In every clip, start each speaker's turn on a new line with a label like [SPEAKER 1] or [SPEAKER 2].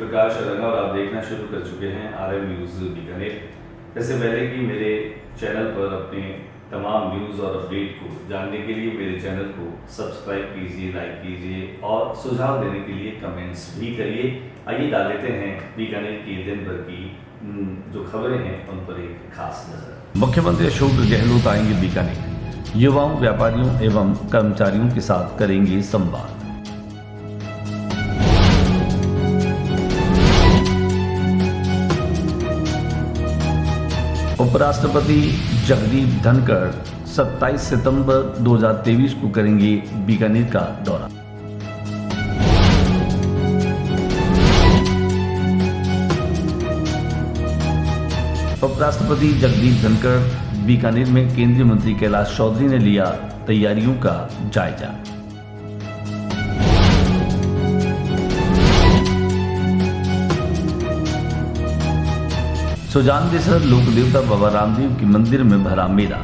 [SPEAKER 1] प्रकाश रंगा और आप देखना शुरू कर चुके हैं RM न्यूज़ बीकानेर। इससे पहले कि मेरे चैनल पर अपने तमाम न्यूज़ और अपडेट को जानने के लिए मेरे चैनल को सब्सक्राइब कीजिए, लाइक कीजिए और सुझाव देने के लिए कमेंट्स भी करिए। आइए डाल लेते हैं बीकानेर की दिन भर की जो खबरें हैं उन पर एक खास नजर।
[SPEAKER 2] मुख्यमंत्री अशोक गहलोत आएंगे बीकानेर, युवाओं, व्यापारियों एवं कर्मचारियों के साथ करेंगे संवाद। उपराष्ट्रपति जगदीप धनखड़ 27 सितंबर 2023 को करेंगे बीकानेर का दौरा। उपराष्ट्रपति जगदीप धनखड़ बीकानेर में केंद्रीय मंत्री कैलाश चौधरी ने लिया तैयारियों का जायजा। सुजानदेसर लोक देवता बाबा रामदेव के मंदिर में भरा मेला।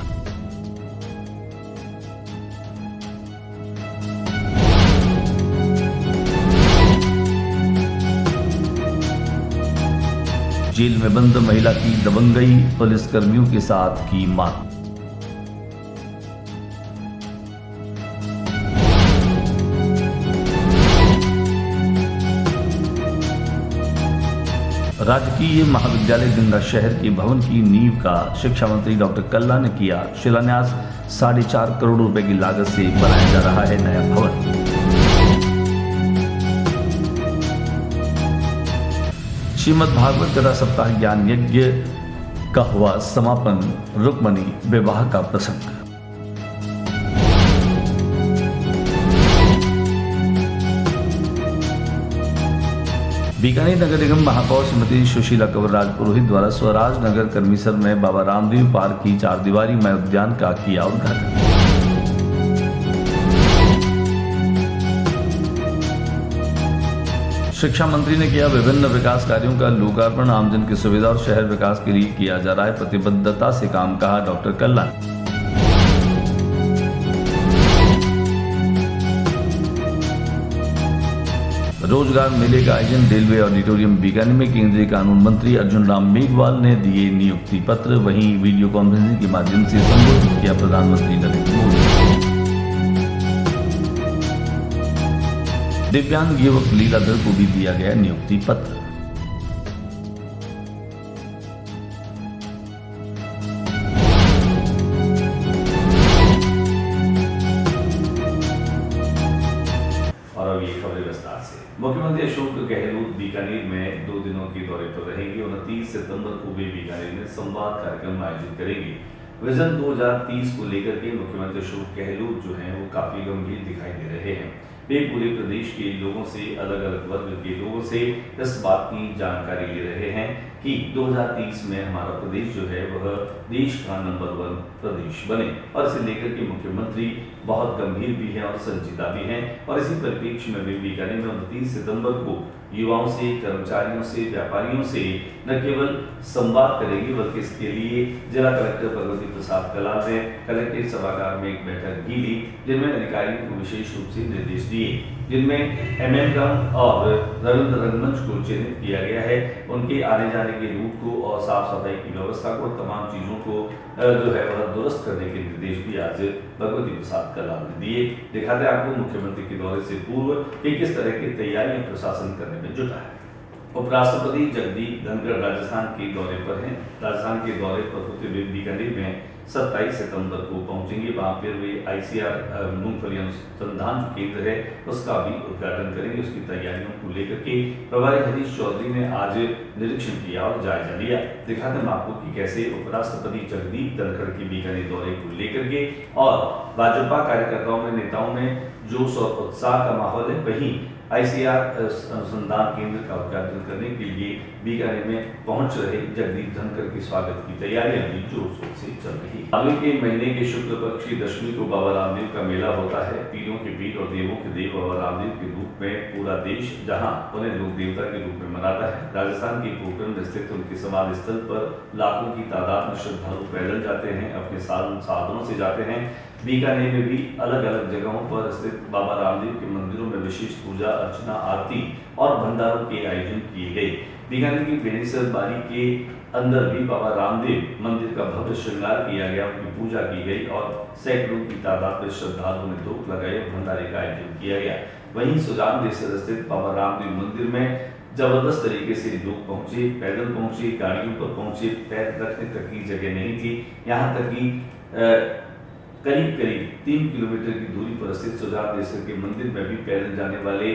[SPEAKER 2] जेल में बंद महिला की दबंगई, पुलिस कर्मियों के साथ की मार। राजकीय महाविद्यालय गंगा शहर के भवन की नींव का शिक्षा मंत्री डॉक्टर कल्ला ने किया शिलान्यास। 4.5 करोड़ रुपए की लागत से बनाया जा रहा है नया भवन। श्रीमद् भागवत कथा सप्ताह ज्ञान यज्ञ का हुआ समापन। रुक्मणी विवाह का प्रसंग। बीकानेर नगर निगम महापौर श्रीमती सुशीला कंवर राजपुरोहित द्वारा स्वराज नगर कर्मीसर में बाबा रामदेव पार्क की 4 दीवारी मय उद्यान का किया उद्घाटन। शिक्षा मंत्री ने किया विभिन्न विकास कार्यों का लोकार्पण। आमजन की सुविधा और शहर विकास के लिए किया जा रहा है प्रतिबद्धता से काम, कहा डॉक्टर कल्ला। रोजगार मेले का आयोजन रेलवे ऑडिटोरियम बीकानेर में केंद्रीय कानून मंत्री अर्जुन राम मेघवाल ने दिए नियुक्ति पत्र। वहीं वीडियो कॉन्फ्रेंसिंग के माध्यम से संबोधित किया प्रधानमंत्री नरेंद्र मोदी। दिव्यांग युवक लीलाधर को भी दिया गया नियुक्ति पत्र।
[SPEAKER 1] मुख्यमंत्री अशोक गहलोत बीकानेर में 2 दिनों के दौरे पर रहेंगे। 29 सितंबर को वे बीकानेर में संवाद कार्यक्रम आयोजित करेंगे। विजन 2030 को लेकर के मुख्यमंत्री अशोक गहलोत जो हैं वो काफी गंभीर दिखाई दे रहे हैं। वे पूरे प्रदेश के लोगों से, अलग अलग वर्ग के लोगों से इस बात की जानकारी ले रहे हैं कि 2030 में हमारा प्रदेश जो है वह देश का नंबर 1 प्रदेश बने। और इसे लेकर के मुख्यमंत्री बहुत गंभीर भी हैं और संजीदा भी हैं। और इसी परिप्रेक्ष्य में वे बीकानेर में 29 सितंबर को युवाओं से, कर्मचारियों से, व्यापारियों से न केवल संवाद करेंगे बल्कि इसके लिए जिला कलेक्टर भगवती प्रसाद कलाल ने कलेक्ट्रेट सभागार में एक बैठक भी ली, जिनमें अधिकारियों को विशेष रूप से निर्देश दिए, जिनमें MM ग्राउंड और रविंद्र रंगमंच को चिन्हित किया गया है। उनके आने जाने के रूट को और साफ सफाई की व्यवस्था को, तमाम चीजों को जो है वह दुरुस्त करने के निर्देश भी आज भगवती प्रसाद कलाल ने दिए। दिखाते आपको मुख्यमंत्री के दौरे से पूर्व कि किस तरह की तैयारियां प्रशासन करने में जुटा है। उपराष्ट्रपति जगदीप धनखड़ राजस्थान के दौरे पर हैं। राजस्थान के दौरे पर होते हुए बीकानेर में 27 सितंबर को पहुंचेंगे। वहां पर वे ICR मूंगफली अनुसंधान जो केंद्र है उसका भी उद्घाटन करेंगे। उसकी तैयारियों को लेकर के प्रभारी हरीश चौधरी ने आज निरीक्षण किया और जायजा लिया। दिखाते हैं आपको कि कैसे उपराष्ट्रपति जगदीप धनखड़ के बीकानेर दौरे को लेकर के और भाजपा कार्यकर्ताओं में, नेताओं में जोश और उत्साह का माहौल है। वहीं ICR अनुसंधान केंद्र का उद्घाटन करने के लिए बीकानेर में पहुंच रहे जगदीप धनखड़ के स्वागत की तैयारियां भी जोर शोर से चल रही है। आगे के महीने के शुक्ल पक्ष की दशमी को बाबा रामदेव का मेला होता है। पीरों के पीर और देवों के देव बाबा रामदेव के रूप में पूरा देश जहां उन्हें लोक देवता के रूप में मनाता है। राजस्थान के पोखरण में स्थित उनके समाधि स्थल पर लाखों की तादाद में श्रद्धालु पैदल जाते हैं, अपने साधनों से जाते हैं। बीकानेर में भी अलग अलग जगहों पर स्थित बाबा रामदेव के मंदिरों में विशेष पूजा अर्चना, आरती और भंडारों के आयोजन किए गए। बीकानेर की बेनीसर बारी के अंदर भी बाबा रामदेव मंदिर का भव्य श्रृंगार किया गया, उनकी पूजा की गई और सैकड़ों की तादाद में श्रद्धालुओं ने धूप लगाए और भंडारे का आयोजन किया गया। वहीं सुजानदेसर स्थित बाबा रामदेव मंदिर में जबरदस्त तरीके से लोग पहुंचे, पैदल पहुंचे, गाड़ियों पर पहुंचे, पैर रखने तक की जगह नहीं थी। यहाँ तक कि करीब 3 किलोमीटर की दूरी पर स्थित सुजानदेसर के मंदिर में भी पैदल जाने वाले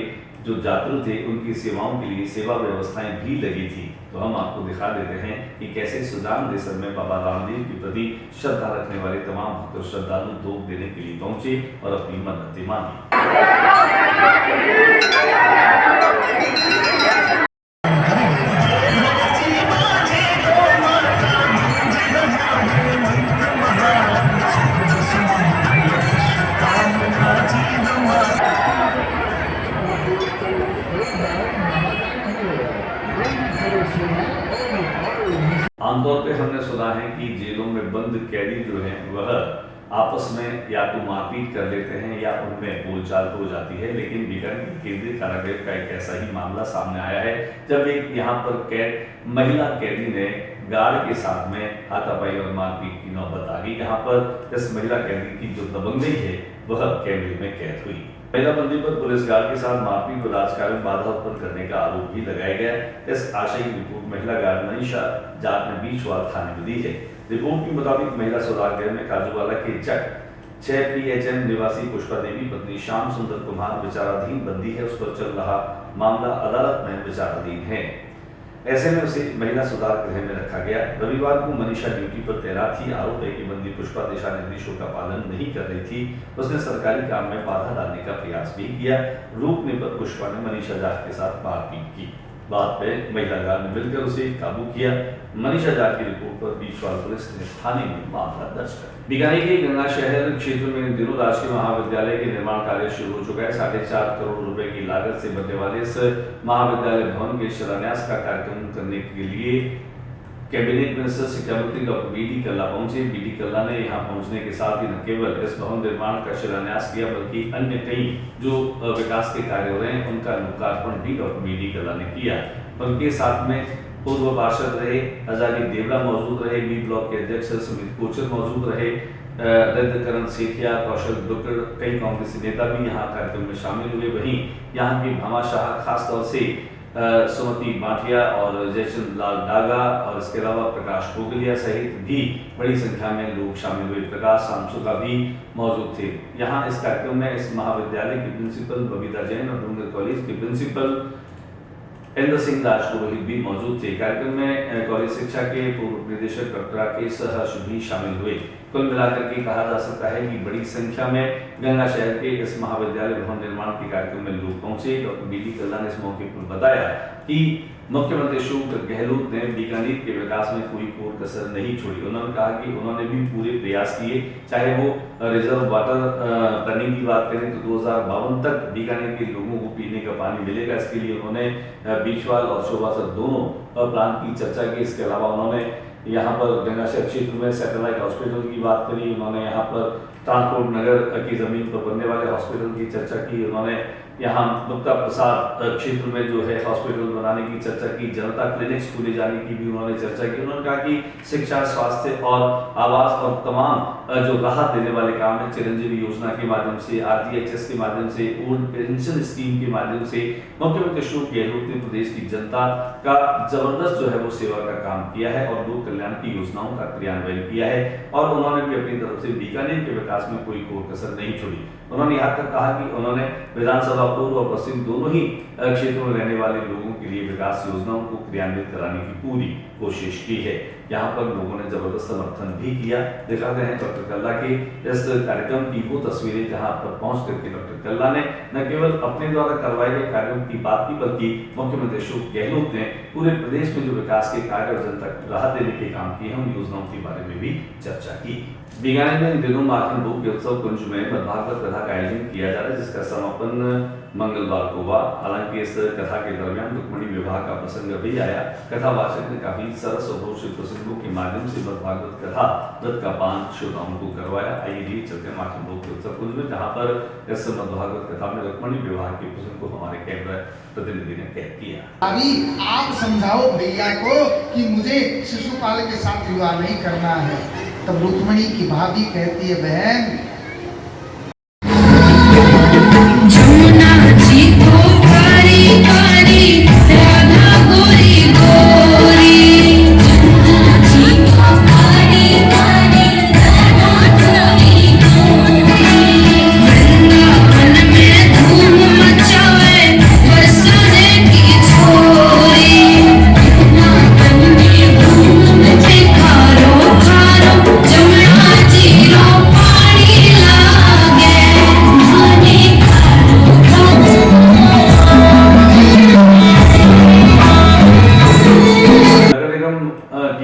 [SPEAKER 1] जो यात्रु थे उनकी सेवाओं के लिए सेवा व्यवस्थाएं भी लगी थी। तो हम आपको दिखा देते हैं कि कैसे सुजानदेसर में बाबा रामदेव के प्रति श्रद्धा रखने वाले तमाम भक्त और श्रद्धालु धूप देने के लिए पहुंचे और अपनी मन्नतें मांगी। आमतौर पे हमने सुना है कि जेलों में बंद कैदी जो हैं वह आपस में या तो मारपीट कर लेते हैं या उनमें बोलचाल हो जाती है, लेकिन बीकानेर केंद्रीय कारागृह का एक ऐसा ही मामला सामने आया है जब एक यहाँ पर महिला कैदी ने गार्ड के साथ में हाथापाई और मारपीट की नौबत आ गई। यहाँ पर इस महिला कैदी की जो दबंगई है वह कैमरे में कैद हुई। महिला बंदी पर पुलिस गार्ड के साथ मारपीट और राजकारण में बाधा उत्पन्न करने का आरोप भी लगाया गया। इस आशय की रिपोर्ट महिला गार्ड मनीषा जाट ने बीचवाल थाने में दी है। रिपोर्ट के मुताबिक महिला सुधार गृह में काजूवाला के चक 6 PHM निवासी पुष्पा देवी पत्नी श्याम सुंदर कुमार विचाराधीन बंदी है। उस पर चल रहा मामला अदालत में विचाराधीन है। ऐसे में उसे महिला सुधार गृह में रखा गया। रविवार को मनीषा ड्यूटी पर तैनात थी। आरोप है कि बंदी पुष्पा दिशा निर्देशों का पालन नहीं कर रही थी। उसने सरकारी काम में बाधा डालने का प्रयास भी किया। रोकने पर पुष्पा ने मनीषा जाट के साथ मारपीट की। बाद में महिला गार्ड ने मिलकर उसे काबू किया। मनीषा जाट की रिपोर्ट पर बीचवाल पुलिस ने थाने में मामला दर्ज कर दिया। बीकानेर के गंगा शहर क्षेत्र में इन दिनों राजकीय महाविद्यालय के निर्माण कार्य शुरू हो चुका है। 4.5 करोड़ रुपए की लागत से बनने वाले इस महाविद्यालय भवन के शिलान्यास का कार्यक्रम करने के लिए कैबिनेट मिनिस्टर शिक्षा मंत्री डॉक्टर BD कल्ला पहुंचे। BD कल्ला ने यहां पहुंचने के साथ ही न केवल इस भवन निर्माण का शिलान्यास किया बल्कि अन्य कई जो विकास के कार्य हो रहे हैं उनका लोकार्पण भी डॉक्टर BD कल्ला ने किया। उनके साथ में पूर्व पार्षद रहे हजारी देवड़ा मौजूद रहे, बी ब्लॉक के अध्यक्ष सुमित कोचर मौजूद रहे, रविकरण सेठिया, कौशल दुक्कड़, कई कांग्रेसी नेता भी यहाँ कार्यक्रम में शामिल हुए। वहीं यहाँ की भामाशाह खासतौर से सुमति बाटिया और जयचंद लाल डागा और इसके अलावा प्रकाश गोगलिया सहित भी बड़ी संख्या में लोग शामिल हुए। प्रकाश सामसुका भी मौजूद थे। यहाँ इस कार्यक्रम में इस महाविद्यालय की प्रिंसिपल बबीता जैन और डूंगर कॉलेज के प्रिंसिपल इंद्र सिंह राजपुरोहित भी मौजूद थे। कार्यक्रम में कॉलेज शिक्षा के पूर्व निदेशक डॉक्टर राकेश हर्ष भी शामिल हुए। कुल मिलाकर के कहा जा सकता है कि बड़ी संख्या में गंगा शहर के इस महाविद्यालय भवन निर्माण के कार्यक्रम में लोग पहुंचे। डॉक्टर BD कल्ला ने इस मौके पर बताया कि मुख्यमंत्री अशोक गहलोत ने बीकानेर के विकास में कोई कोर कसर नहीं छोड़ी। उन्होंने कहा कि उन्होंने भी पूरे प्रयास किए, चाहे वो रिजर्व वाटर प्लानिंग की बात करें तो 2052 तक बीकानेर के लोगों को पीने का पानी मिलेगा। इसके लिए उन्होंने बीचवाल और शोभासर दोनों प्लान की चर्चा की। इसके अलावा उन्होंने यहाँ पर गंगा शहर क्षेत्र में सैटेलाइट हॉस्पिटल की बात करी। उन्होंने यहाँ पर ट्रांसपोर्ट नगर की जमीन पर बनने वाले हॉस्पिटल की चर्चा की। उन्होंने यहाँ गुप्ता प्रसाद क्षेत्र में जो है हॉस्पिटल बनाने की चर्चा की। जनता क्लिनिक्स खोले जाने की भी उन्होंने चर्चा की। उन्होंने कहा कि शिक्षा, स्वास्थ्य और आवास और तमाम जो राहत देने वाले काम है, चिरंजीवी योजना के माध्यम से, RGHS के माध्यम से, ओल्ड पेंशन स्कीम के माध्यम से मुख्यमंत्री अशोक गहलोत ने प्रदेश की जनता का जबरदस्त जो है वो सेवा का काम किया है और लोक कल्याण की योजनाओं का क्रियान्वयन किया है। और उन्होंने भी अपनी तरफ से बीकानेर के विकास में कोई कोर कसर नहीं छोड़ी। उन्होंने यहाँ तक कहा कि उन्होंने विधानसभा पूर्व और पश्चिम दोनों ही क्षेत्रों में रहने वाले लोगों के लिए विकास योजनाओं को क्रियान्वित कराने की पूरी कोशिश की है। यहाँ पर लोगों ने जबरदस्त समर्थन भी किया। दिखाते हैं डॉक्टर कल्ला के इस कार्यक्रम की वो तस्वीरें जहाँ पर पहुंच करके डॉक्टर कल्ला ने न केवल अपने द्वारा करवाए गए कार्यों की बात की बल्कि मुख्यमंत्री अशोक गहलोत ने पूरे प्रदेश में जो विकास के कार्य और जनता को राहत देने के काम किए हैं उन योजनाओं के बारे में भी चर्चा की। बीकानेर में इन दिनों माखन भोग के उत्सव कुंज में भागवत कथा का आयोजन किया जा रहा है, जिसका समापन मंगलवार को हुआ। हालांकि इस कथा के दरमियान रुक्मणी विवाह का प्रसंग भी आया। कथावाचक ने काफी सरस और रोचक प्रसंगों के माध्यम से भागवत कथा व्रत का पान श्रोताओं को करवाया। आइए लिए चलते माखन भोग के उत्सव कुंज में, जहाँ पर इस भागवत कथा में रुक्मणी विवाह के प्रसंग को हमारे कैमरा प्रतिनिधि ने कैद किया।
[SPEAKER 3] अभी आप समझाओ भैया को कि मुझे शिशुपाल के साथ विवाह नहीं करना है। तब रुक्मणी की भाभी कहती है, बहन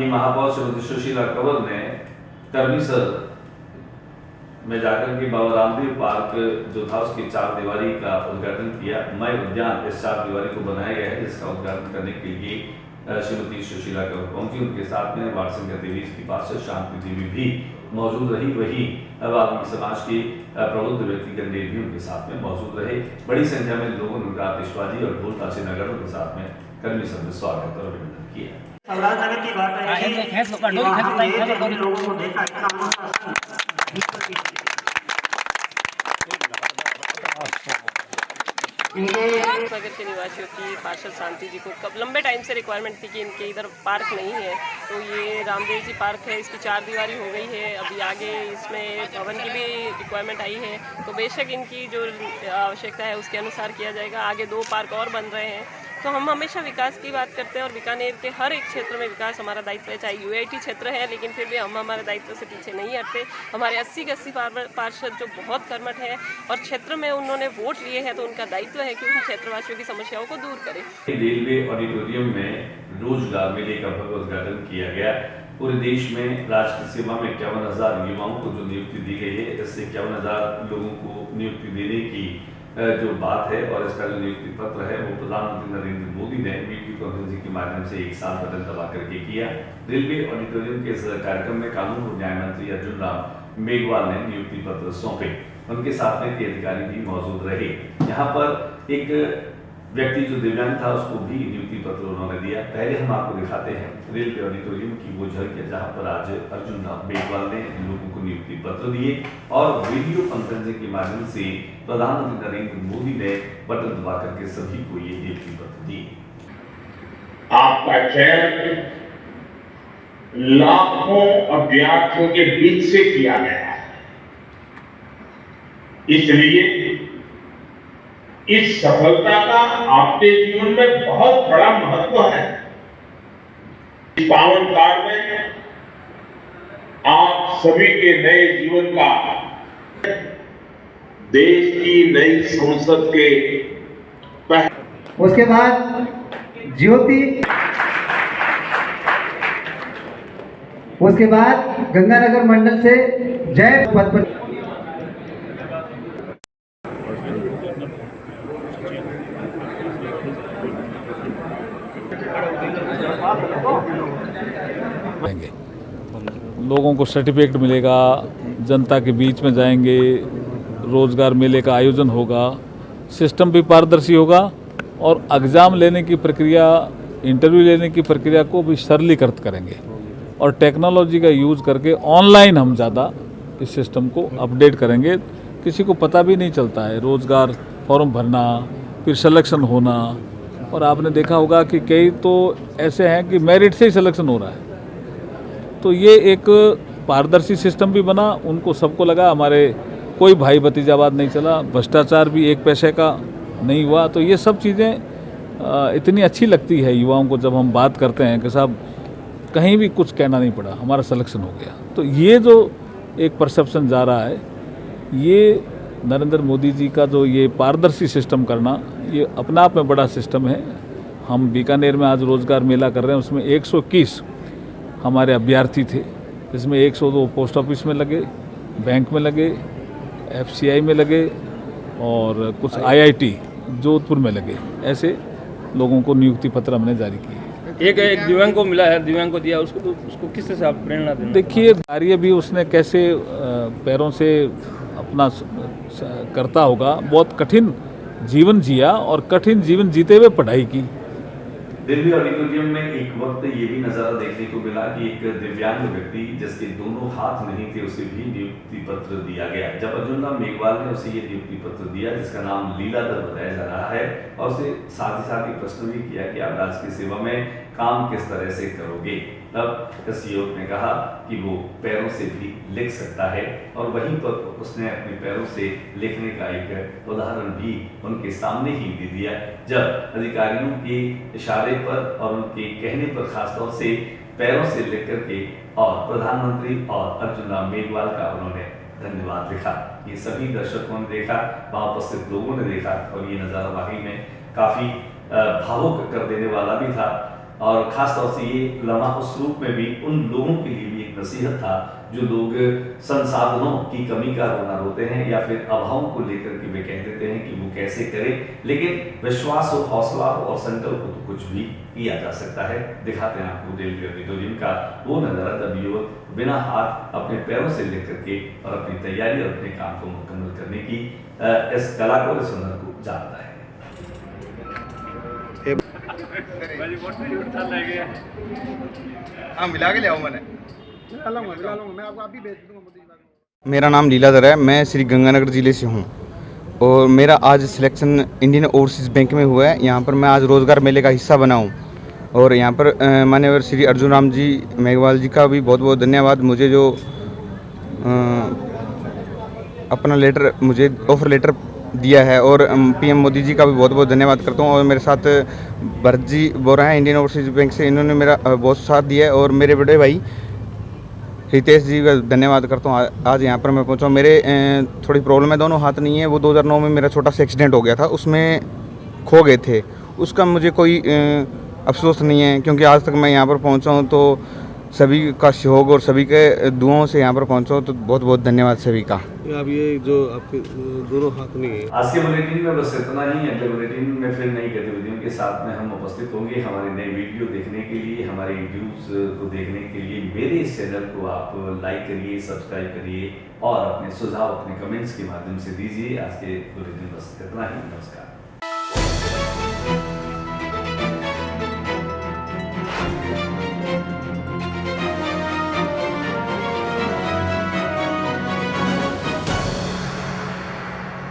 [SPEAKER 1] महापौर श्रीमती सुशीला कंवर ने करमीसर में जाकर के बाबा रामदेव पार्क जो था उसकी 4 दीवारी का उद्घाटन किया। मय उद्यान इस 4 दीवारी को बनाया गया है, जिसका उद्घाटन करने के लिए श्रीमती सुशीला कंवर पहुंची। उनके साथ में वार्षिक गतिविधि की पार्षद शांति देवी भी मौजूद रही। वही वाल्मीकि समाज के प्रबुद्ध व्यक्ति गणदेव भी उनके साथ में मौजूद रहे। बड़ी संख्या में लोगों ने उनका आतिशबाजी और ढोल ताशे नगाड़ों के साथ में करमीसर में स्वागत और अभिनंदन किया।
[SPEAKER 4] नगर की बात है कि लोगों को देखा
[SPEAKER 5] नगर के निवासियों की पार्षद शांति जी को कब लंबे टाइम से रिक्वायरमेंट थी कि इनके इधर पार्क नहीं है, तो ये रामदेव जी पार्क है, इसकी 4 दीवारी हो गई है। अभी आगे इसमें भवन की भी रिक्वायरमेंट आई है, तो बेशक इनकी जो आवश्यकता है उसके अनुसार किया जाएगा। आगे 2 पार्क और बन रहे हैं, तो हम हमेशा विकास की बात करते हैं और बीकानेर के हर एक क्षेत्र में विकास हमारा दायित्व है। चाहे यूआईटी क्षेत्र है, लेकिन फिर भी हम हमारे दायित्व से पीछे नहीं हटते। हमारे 80 के 80 पार्षद जो बहुत कर्मठ है और क्षेत्र में उन्होंने वोट लिए हैं, तो उनका दायित्व है कि उन क्षेत्रवासियों की समस्याओं को दूर करें।
[SPEAKER 1] रेलवे ऑडिटोरियम में रोजगार मेले का भव्य उद्घाटन किया गया। पूरे देश में राष्ट्रीय सेवा में 51,000 युवाओं को जो नियुक्ति दी गई है, इससे 51,000 लोगों को नियुक्ति देने की जो बात है और इसका जो नियुक्ति पत्र है वो प्रधानमंत्री नरेंद्र मोदी ने वीडियो कॉन्फ्रेंसिंग के माध्यम से 1 साल बदल दबा करके किया। रेलवे ऑडिटोरियम के इस कार्यक्रम में कानून और न्याय मंत्री अर्जुन राम मेघवाल ने नियुक्ति पत्र सौंपे। उनके साथ में कई अधिकारी भी मौजूद रहे। यहाँ पर एक व्यक्ति जो दिव्यांग था उसको भी नियुक्ति पत्र उन्होंने दिया। पहले हम आपको दिखाते हैं रेलवे ऑडिटोरियम की वो झलक, जहाँ पर आज अर्जुन राम मेघवाल ने लोगों को नियुक्ति पत्र दिए और वीडियो कॉन्फ्रेंसिंग के माध्यम से प्रधानमंत्री नरेंद्र मोदी ने बटन दबा करके सभी को ये नियुक्ति पत्र दिए।
[SPEAKER 6] आपका चयन लाखों अभ्यर्थियों के बीच से किया गया है, इसलिए इस सफलता का आपके जीवन में बहुत बड़ा महत्व है। इस पावन काल में आप सभी के नए जीवन का, देश की नई संसद के
[SPEAKER 7] उसके बाद ज्योति, उसके बाद गंगानगर मंडल से जय पद पर
[SPEAKER 8] लोगों को सर्टिफिकेट मिलेगा, जनता के बीच में जाएंगे, रोजगार मेले का आयोजन होगा, सिस्टम भी पारदर्शी होगा और एग्ज़ाम लेने की प्रक्रिया, इंटरव्यू लेने की प्रक्रिया को भी सरलीकृत करेंगे और टेक्नोलॉजी का यूज़ करके ऑनलाइन हम ज़्यादा इस सिस्टम को अपडेट करेंगे। किसी को पता भी नहीं चलता है रोज़गार फॉर्म भरना, फिर सिलेक्शन होना, और आपने देखा होगा कि कई तो ऐसे हैं कि मेरिट से ही सिलेक्शन हो रहा है। तो ये एक पारदर्शी सिस्टम भी बना, उनको सबको लगा हमारे कोई भाई भतीजावाद नहीं चला, भ्रष्टाचार भी 1 पैसे का नहीं हुआ। तो ये सब चीज़ें इतनी अच्छी लगती है युवाओं को जब हम बात करते हैं कि साहब कहीं भी कुछ कहना नहीं पड़ा, हमारा सिलेक्शन हो गया। तो ये जो एक परसेप्शन जा रहा है, ये नरेंद्र मोदी जी का जो ये पारदर्शी सिस्टम करना, ये अपना आप में बड़ा सिस्टम है। हम बीकानेर में आज रोज़गार मेला कर रहे हैं, उसमें 121 हमारे अभ्यर्थी थे जिसमें 102 पोस्ट ऑफिस में लगे, बैंक में लगे, FCI में लगे और कुछ IIT जोधपुर में लगे। ऐसे लोगों को नियुक्ति पत्र हमने जारी किए।
[SPEAKER 4] एक दिव्यांग को मिला है, दिव्यांग को दिया, उसको किस तरह से आप प्रेरणा देना?
[SPEAKER 8] देखिए कार्य भी उसने कैसे पैरों से अपना करता होगा, बहुत कठिन जीवन जिया और कठिन जीवन जीते हुए पढ़ाई की।
[SPEAKER 1] दिल्ली ऑडिटोरियम में एक वक्त ये भी नजारा देखने को मिला कि एक दिव्यांग व्यक्ति जिसके दोनों हाथ नहीं थे उसे भी नियुक्ति पत्र दिया गया। जब अर्जुन राम मेघवाल ने उसे ये नियुक्ति पत्र दिया जिसका नाम लीलाधर बताया जा रहा है और उसे साथ ही साथ प्रश्न भी किया कि आप राष्ट्र की सेवा में काम किस तरह से करोगे। तब इस युवक ने कहा कि वो पैरों से भी लिख सकता है और वहीं पर उसने अपने पैरों से लिखने का एक उदाहरण भी उनके सामने ही दे दिया, जब अधिकारियों के इशारे पर और उनके कहने पर खासतौर से पैरों से लिख करके और प्रधानमंत्री और अर्जुन राम मेघवाल का उन्होंने धन्यवाद लिखा। ये सभी दर्शकों ने देखा, वहां उपस्थित लोगों ने देखा और ये नज़ारा वाकई में काफी भावुक कर देने वाला भी था और खासतौर से ये लम्हा उस रूप में भी उन लोगों के लिए भी एक नसीहत था जो लोग संसाधनों की कमी का रोना रोते हैं या फिर अभावों को लेकर के वे कह देते हैं कि वो कैसे करें, लेकिन विश्वास हो, हौसला हो और संकल्प हो तो कुछ भी किया जा सकता है। दिखाते हैं आपको दिल्ली ऑडिटोरियम का वो नजारा जब युवक बिना हाथ अपने पैरों से लिख करके और अपनी तैयारी और अपने काम को मुकम्मल करने की इस कला को, इस हुनर को जानता है।
[SPEAKER 9] हाँ मिला के ले आओ, मैंने मैं आपको अभी भेज दूंगा। मेरा नाम लीलाधर है, मैं श्री गंगानगर ज़िले से हूँ और मेरा आज सिलेक्शन इंडियन ओवरसीज़ बैंक में हुआ है। यहाँ पर मैं आज रोज़गार मेले का हिस्सा बना हूँ और यहाँ पर माननीय श्री अर्जुन राम जी मेघवाल जी का भी बहुत बहुत धन्यवाद। मुझे जो अपना लेटर, मुझे ऑफर लेटर दिया है और PM मोदी जी का भी बहुत बहुत धन्यवाद करता हूँ। और मेरे साथ भरत जी बोल रहे हैं इंडियन ओवरसीज़ बैंक से, इन्होंने मेरा बहुत साथ दिया है और मेरे बड़े भाई हितेश जी का धन्यवाद करता हूँ। आज यहाँ पर मैं पहुँचा। मेरे थोड़ी प्रॉब्लम है, दोनों हाथ नहीं है। वो 2009 में मेरा छोटा सा एक्सीडेंट हो गया था, उसमें खो गए थे। उसका मुझे कोई अफसोस नहीं है क्योंकि आज तक मैं यहाँ पर पहुँचा हूँ तो सभी का सहयोग और सभी के दुआओं से यहाँ पर पहुँचा हूँ, तो बहुत बहुत धन्यवाद सभी का।
[SPEAKER 10] अब ये जो आपके दोनों हाथ नहीं है।
[SPEAKER 1] आज के बुलेटिन में बस इतना ही। अगले बुलेटिन में फिर नई गतिविधियों के साथ में हम उपस्थित होंगे। हमारे नए वीडियो देखने के लिए, हमारे न्यूज़ को देखने के लिए मेरे इस चैनल को आप लाइक करिए, सब्सक्राइब करिए और अपने सुझाव अपने कमेंट्स के माध्यम से दीजिए। आज के बुलेटिन बस इतना ही। नमस्कार।